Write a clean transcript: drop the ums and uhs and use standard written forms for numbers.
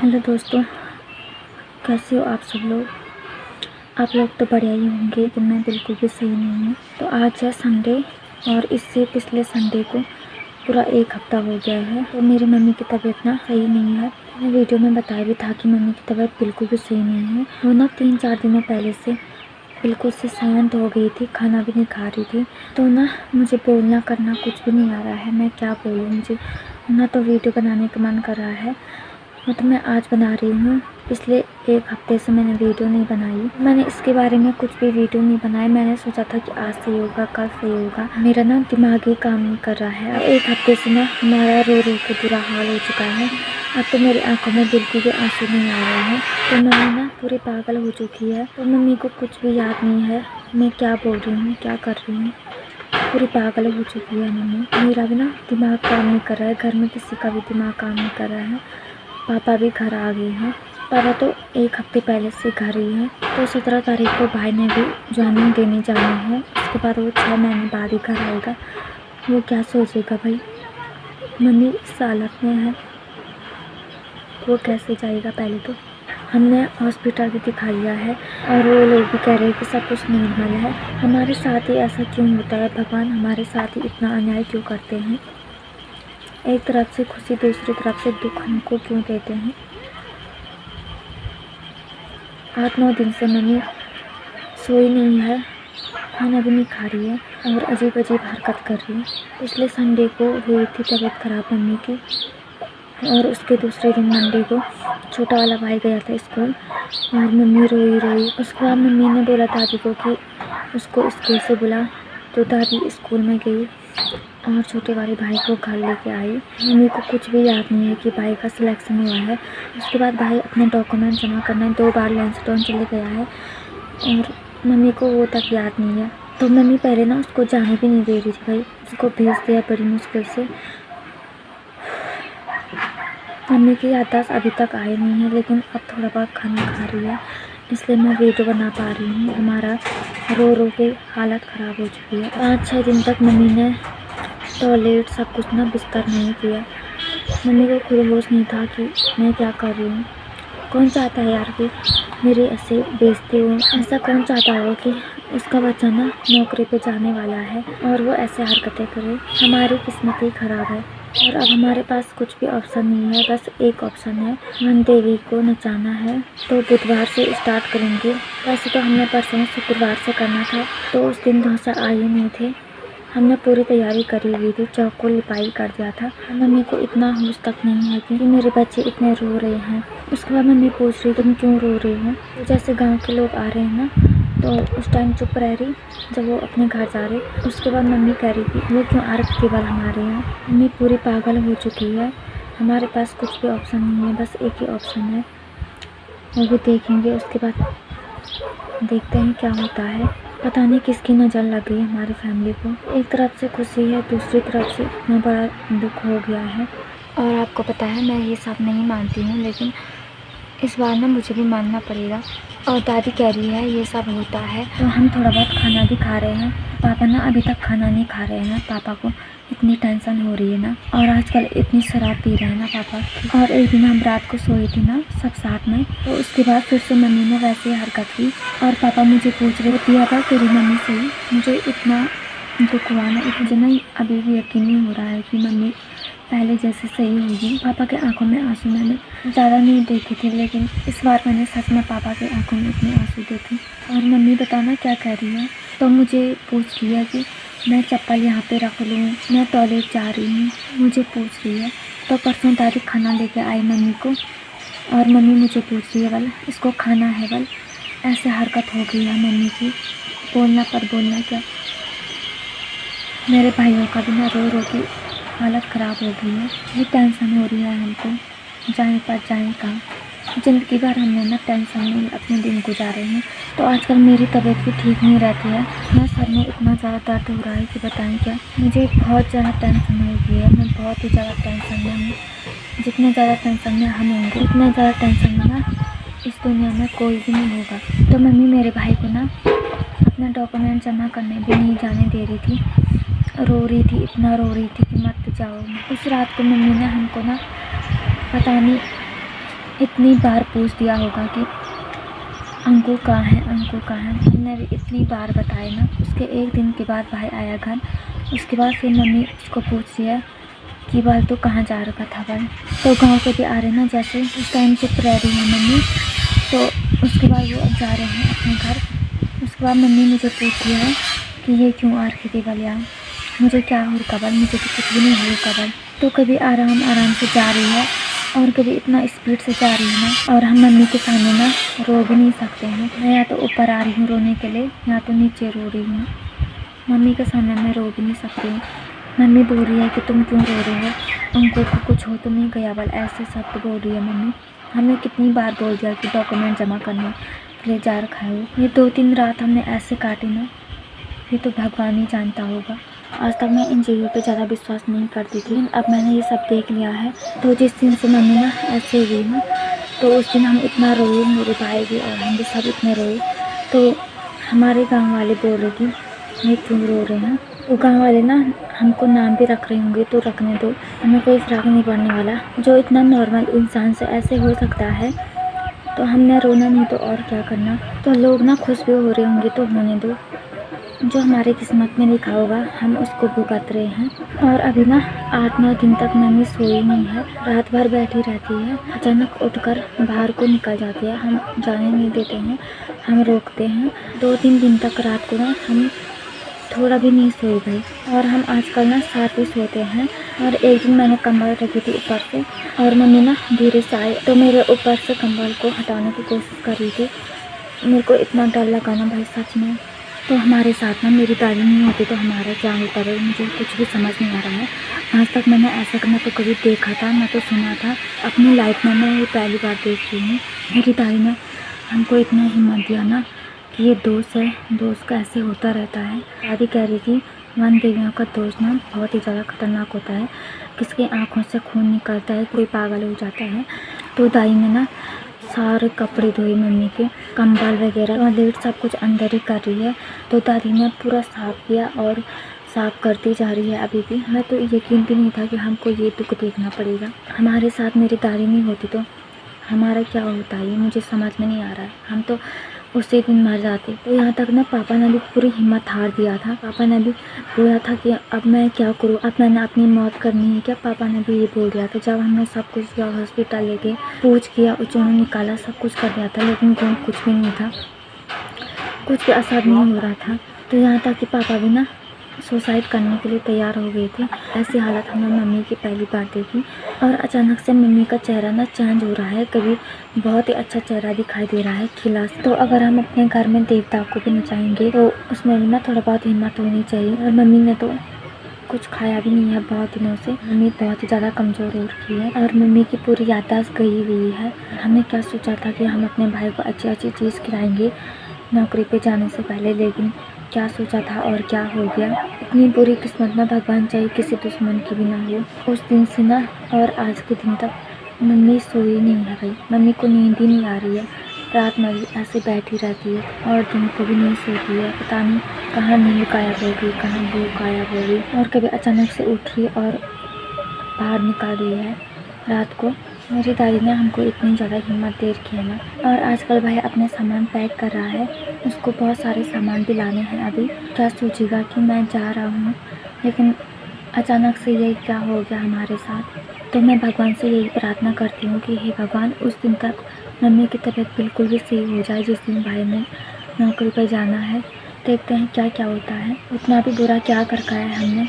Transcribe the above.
Hello दोस्तों, कैसे हो आप सब लोग। आप लोग तो बढ़िया ही होंगे, लेकिन मैं बिल्कुल भी सही नहीं हूँ। तो आज है संडे और इससे पिछले संडे को पूरा एक हफ्ता हो गया है। तो मेरी मम्मी की तबीयत ना सही नहीं है। मैं वीडियो में बताया भी था कि मम्मी की तबीयत बिल्कुल भी सही नहीं है। वो ना 3-4 दिनों पहले से बिल्कुल से शांत हो गई थी, खाना भी नहीं खा रही थी। तो ना मुझे बोलना करना कुछ भी नहीं आ रहा है। मैं क्या बोलूँ, मुझे ना तो वीडियो बनाने का मन कर रहा है, तो मैं आज बना रही हूँ। पिछले एक हफ्ते से मैंने वीडियो नहीं बनाई। मैंने इसके बारे में कुछ भी वीडियो नहीं बनाया। मैंने सोचा था कि आज सही होगा, कल सही होगा। मेरा ना दिमाग ही काम नहीं कर रहा है। एक हफ्ते से ना हमारा रो रो के बुरा हाल हो चुका है। अब तो मेरी आंखों में बिल्कुल भी आंसू नहीं आ रहे हैं। तो मम्मी ना पूरी पागल हो चुकी है। तो मम्मी को कुछ भी याद नहीं है मैं क्या बोल रही हूँ, क्या कर रही हूँ। पूरी पागल हो चुकी है मम्मी। मेरा भी ना दिमाग काम नहीं कर रहा है, घर में किसी का भी दिमाग काम नहीं कर रहा है। पापा भी घर आ गए हैं। पापा तो एक हफ्ते पहले से घर ही हैं। तो 17 तारीख को भाई ने भी ज्वाइनिंग देने जाना है। उसके बाद वो 6 महीने बाद ही घर आएगा। वो क्या सोचेगा भाई, मम्मी इस हालत में है, वो कैसे जाएगा। पहले तो हमने हॉस्पिटल भी दिखा लिया है और वो लोग भी कह रहे हैं कि सब कुछ नॉर्मल है। हमारे साथ ही ऐसा क्यों होता है, भगवान हमारे साथ ही इतना अन्याय क्यों करते हैं। एक तरफ से खुशी, दूसरी तरफ से दुख हमको क्यों देते हैं। 8-9 दिन से मम्मी सोई नहीं है, खाना भी नहीं खा रही है और अजीब अजीब हरकत कर रही है। पिछले संडे को हुई थी तबीयत खराब मम्मी की और उसके दूसरे दिन मंडे को छोटा वाला भाई गया था स्कूल और मम्मी रोई रोई। उसके बाद मम्मी ने बोला दादी को कि उसको स्कूल से बुला। तो दादी स्कूल में गई और छोटे वाले भाई को घर लेके आई। मम्मी को कुछ भी याद नहीं है कि भाई का सिलेक्शन हुआ है। उसके बाद भाई अपने डॉक्यूमेंट जमा करने 2 बार लैंसडाउन चले गया है और मम्मी को वो तक याद नहीं है। तो मम्मी पहले ना उसको जाने भी नहीं दे रही थी भाई, उसको भेज दिया बड़ी मुश्किल से। मम्मी की याददाश्त अभी तक आई नहीं है, लेकिन अब थोड़ा बहुत खाना खा रही है, इसलिए मैं वीडियो बना पा रही हूँ। हमारा रो रो के हालत ख़राब हो चुकी है। 5-6 दिन तक मम्मी ने टॉयलेट सब कुछ ना बिस्तर नहीं किया। मम्मी को खुद होश नहीं था कि मैं क्या कर रही हूँ। कौन चाहता है यार कि मेरे ऐसे बेइज्जती हो। ऐसा कौन चाहता होगा कि उसका बच्चा ना नौकरी पे जाने वाला है और वो ऐसे हरकतें करे। हमारी किस्मत ही ख़राब है और अब हमारे पास कुछ भी ऑप्शन नहीं है। बस एक ऑप्शन है, मन देवी को नचाना है। तो बुधवार से स्टार्ट करेंगे। वैसे तो हमने परसों शुक्रवार से करना था, तो उस दिन डोसा आए ही नहीं थे। हमने पूरी तैयारी करी हुई थी, चौक को लिपाई कर दिया था। मम्मी को इतना होश तक नहीं है कि मेरे बच्चे इतने रो रहे हैं। उसके बाद मम्मी पूछ रही तुम क्यों रो रही हो। तो जैसे गांव के लोग आ रहे हैं ना, तो उस टाइम चुप रह रही जब वो अपने घर जा रहे। उसके बाद मम्मी कह रही थी वो क्यों आरत केवल हमारे यहाँ। मम्मी पूरी पागल हो चुकी है। हमारे पास कुछ भी ऑप्शन नहीं है, बस एक ही ऑप्शन है, वो भी देखेंगे। उसके बाद देखते हैं क्या होता है। पता नहीं किसकी नज़र लग गई हमारी फैमिली को। एक तरफ से खुशी है, दूसरी तरफ से इतना बड़ा दुख हो गया है। और आपको पता है मैं ये सब नहीं मानती हूँ, लेकिन इस बार ना मुझे भी मानना पड़ेगा। और दादी कह रही है ये सब होता है। तो हम थोड़ा बहुत खाना भी खा रहे हैं। पापा ना अभी तक खाना नहीं खा रहे हैं। पापा को इतनी टेंशन हो रही है ना, और आजकल इतनी शराब पी रहे हैं ना पापा। और एक दिन हम रात को सोई थी ना सब साथ में, तो उसके बाद फिर से मम्मी ने वैसे ही हरकत की और पापा मुझे पूछ रहे दिया था तेरी मम्मी सही। मुझे इतना दुख हुआ ना, मुझे ना अभी भी यकीन नहीं हो रहा है कि मम्मी पहले जैसे सही होगी। पापा के आंखों में आंसू मैंने ज़्यादा नहीं देखे थे, लेकिन इस बार मैंने सच में पापा के आंखों में इतने आंसू देखे। और मम्मी बताना क्या कह रही है। तो मुझे पूछ रही है कि मैं चप्पल यहाँ पे रख लूँ, मैं टॉयलेट जा रही हूँ, मुझे पूछ रही है। तो परसों दादी खाना लेके आई मम्मी को और मम्मी मुझे पूछ रही है बल इसको खाना है। बल ऐसे हरकत हो गई है मम्मी की, बोलना पर बोलना क्या। मेरे भाइयों का भी ना रो रो की हालत ख़राब हो गई है। ये टेंशन हो रही है हमको, जाएँ पर जाएँ कहाँ। ज़िंदगी भर हमने ना टेंशन में अपने दिन गुजारे हैं। तो आजकल मेरी तबीयत भी ठीक नहीं रहती है। मेरे सर में इतना ज़्यादा दर्द हो रहा है कि बताएं क्या। मुझे बहुत ज़्यादा टेंशन हो गई है, मैं बहुत ही ज़्यादा टेंशन में हूँ। जितने ज़्यादा टेंशन में हम होंगे उतना ज़्यादा टेंशन में ना इस दुनिया में कोई भी नहीं होगा। तो मम्मी मेरे भाई को ना अपना डॉक्यूमेंट जमा करने भी नहीं जाने दे रही थी। रो रही थी, इतना रो रही थी कि मत जाओ। उस रात को मम्मी ने हमको ना पता नहीं इतनी बार पूछ दिया होगा कि अंकु कहाँ है, अंकु कहाँ है। हमने भी इतनी बार बताया ना। उसके एक दिन के बाद भाई आया घर। उसके बाद फिर मम्मी उसको पूछ रही है कि बाल तो कहाँ जा रखा था भाई। तो गांव के भी आ रहे ना, जैसे उस टाइम से रह रही है मम्मी। तो उसके बाद वो अब जा रहे हैं अपने घर। उसके बाद मम्मी मुझे पूछ रही है कि ये क्यों आ रही थी बलिया, मुझे क्या हो रखा बल, मुझे तो कुछ भी नहीं हो रखा बल। तो कभी आराम आराम से जा रही है और कभी इतना स्पीड से जा रही है ना। और हम मम्मी के सामने ना रो भी नहीं सकते हैं। मैं या तो ऊपर आ रही हूँ रोने के लिए, या तो नीचे रो रही हूँ। मम्मी के सामने मैं रो भी नहीं सकती हूँ। मम्मी बोल रही है कि तुम क्यों रो रहे हो, अंकु को कुछ हो तो नहीं गया बल, ऐसे शब्द बोल रही है मम्मी। हमने कितनी बार बोल दिया कि डॉक्यूमेंट जमा करने के लिए जा रखा है। ये 2-3 रात हमने ऐसे काटी ना, ये तो भगवान ही जानता होगा। आज तक मैं इन चीज़ों पे ज़्यादा विश्वास नहीं करती थी, अब मैंने ये सब देख लिया है। तो जिस दिन से मम्मी ना ऐसे हुई ना, तो उस दिन हम इतना रोए, मेरे भाई भी और हम भी सब इतने रोए। तो हमारे गांव वाले बोल रहे कि ये क्यों रो रहे हैं। तो गांव वाले ना हमको नाम भी रख रहे होंगे तो रखने दो, हमें कोई फ़र्क नहीं पड़ने वाला। जो इतना नॉर्मल इंसान से ऐसे हो सकता है तो हमने रोना नहीं तो और क्या करना। तो लोग ना खुश भी हो रहे होंगे तो होने दो, जो हमारे किस्मत में लिखा होगा हम उसको भुगत रहे हैं। और अभी ना 8-9 दिन तक मम्मी सोई नहीं है, रात भर बैठी रहती है। अचानक उठकर बाहर को निकल जाती है, हम जाने नहीं देते हैं, हम रोकते हैं। 2-3 दिन तक रात को ना हम थोड़ा भी नहीं सोए भाई। और हम आजकल ना साथ ही सोते हैं। और एक दिन मैंने कंबल रखी थी ऊपर से और मम्मी ना धीरे से आई तो मेरे ऊपर से कंबल को हटाने की कोशिश कर रही थी। मेरे को इतना डर लगा ना भाई सच में। तो हमारे साथ ना मेरी दादी नहीं होती तो हमारा क्या होता है, मुझे कुछ भी समझ नहीं आ रहा है। आज तक मैंने ऐसा करना तो कभी देखा था ना तो सुना था, अपनी लाइफ में मैं ये पहली बार देख रही हूँ। मेरी दादी ने हमको इतना हिम्मत दिया ना कि ये दोस्त है, दोस्त का ऐसे होता रहता है। दादी कह रही थी वन देवियों का दोस्त ना बहुत ही ज़्यादा खतरनाक होता है, किसकी आँखों से खून निकलता है, कोई पागल हो जाता है। तो दादी ने ना सारे कपड़े धोए, मम्मी के कंबल वगैरह और लेट सब कुछ अंदर ही कर रही है। तो दादी ने पूरा साफ़ किया और साफ़ करती जा रही है अभी भी। हमें तो यकीन भी नहीं था कि हमको ये दुख देखना पड़ेगा। हमारे साथ मेरी दादी नहीं होती तो हमारा क्या होता है ये मुझे समझ में नहीं आ रहा है। हम तो उसी दिन मर जाते। तो यहाँ तक ना पापा ने भी पूरी हिम्मत हार दिया था। पापा ने भी बोला था कि अब मैं क्या करूँ, अब मैंने अपनी मौत करनी है क्या। पापा ने भी ये बोल दिया था। जब हमने सब कुछ किया, हॉस्पिटल लेके पूछ किया, उन्होंने निकाला, सब कुछ कर दिया था, लेकिन कुछ भी नहीं था, कुछ भी असर नहीं हो रहा था। तो यहाँ तक कि पापा भी ना सुसाइड करने के लिए तैयार हो गए थे। ऐसी हालत हमने मम्मी की पहली बार देखी। और अचानक से मम्मी का चेहरा ना चेंज हो रहा है, कभी बहुत ही अच्छा चेहरा दिखाई दे रहा है, खिला। तो अगर हम अपने घर में देवता को भी नचाएंगे तो उसमें भी ना थोड़ा बहुत हिम्मत होनी चाहिए। और मम्मी ने तो कुछ खाया भी नहीं है बहुत दिनों से, मम्मी बहुत ही ज़्यादा कमज़ोर हो रखी है और मम्मी की पूरी याददाश्त गई हुई है। हमने क्या सोचा था कि हम अपने भाई को अच्छी अच्छी चीज़ खिलाएंगे नौकरी पे जाने से पहले, लेकिन क्या सोचा था और क्या हो गया। इतनी बुरी किस्मत ना भगवान चाहे किसी दुश्मन की भी ना हो। उस दिन से ना और आज के दिन तक मम्मी सोई नहीं है भाई, मम्मी को नींद ही नहीं आ रही है। रात में भी ऐसे बैठी रहती है और दिन को भी नहीं सोती है। पता नहीं कहाँ नींद गायब हो गई, कहाँ भूख गायब हो गई। और कभी अचानक से उठ रही और बाहर निकल रही है रात को। मेरी दादी ने हमको इतनी ज़्यादा हिम्मत दे रखी है ना। और आजकल भाई अपने सामान पैक कर रहा है, उसको बहुत सारे सामान भी लाने हैं। अभी क्या सोचेगा कि मैं जा रहा हूँ, लेकिन अचानक से ये क्या हो गया हमारे साथ। तो मैं भगवान से यही प्रार्थना करती हूँ कि हे भगवान उस दिन तक मम्मी की तबीयत बिल्कुल भी सही हो जाए जिस दिन भाई ने नौकरी पर जाना है। देखते हैं क्या क्या होता है। उतना भी बुरा क्या कर रखा है हमने।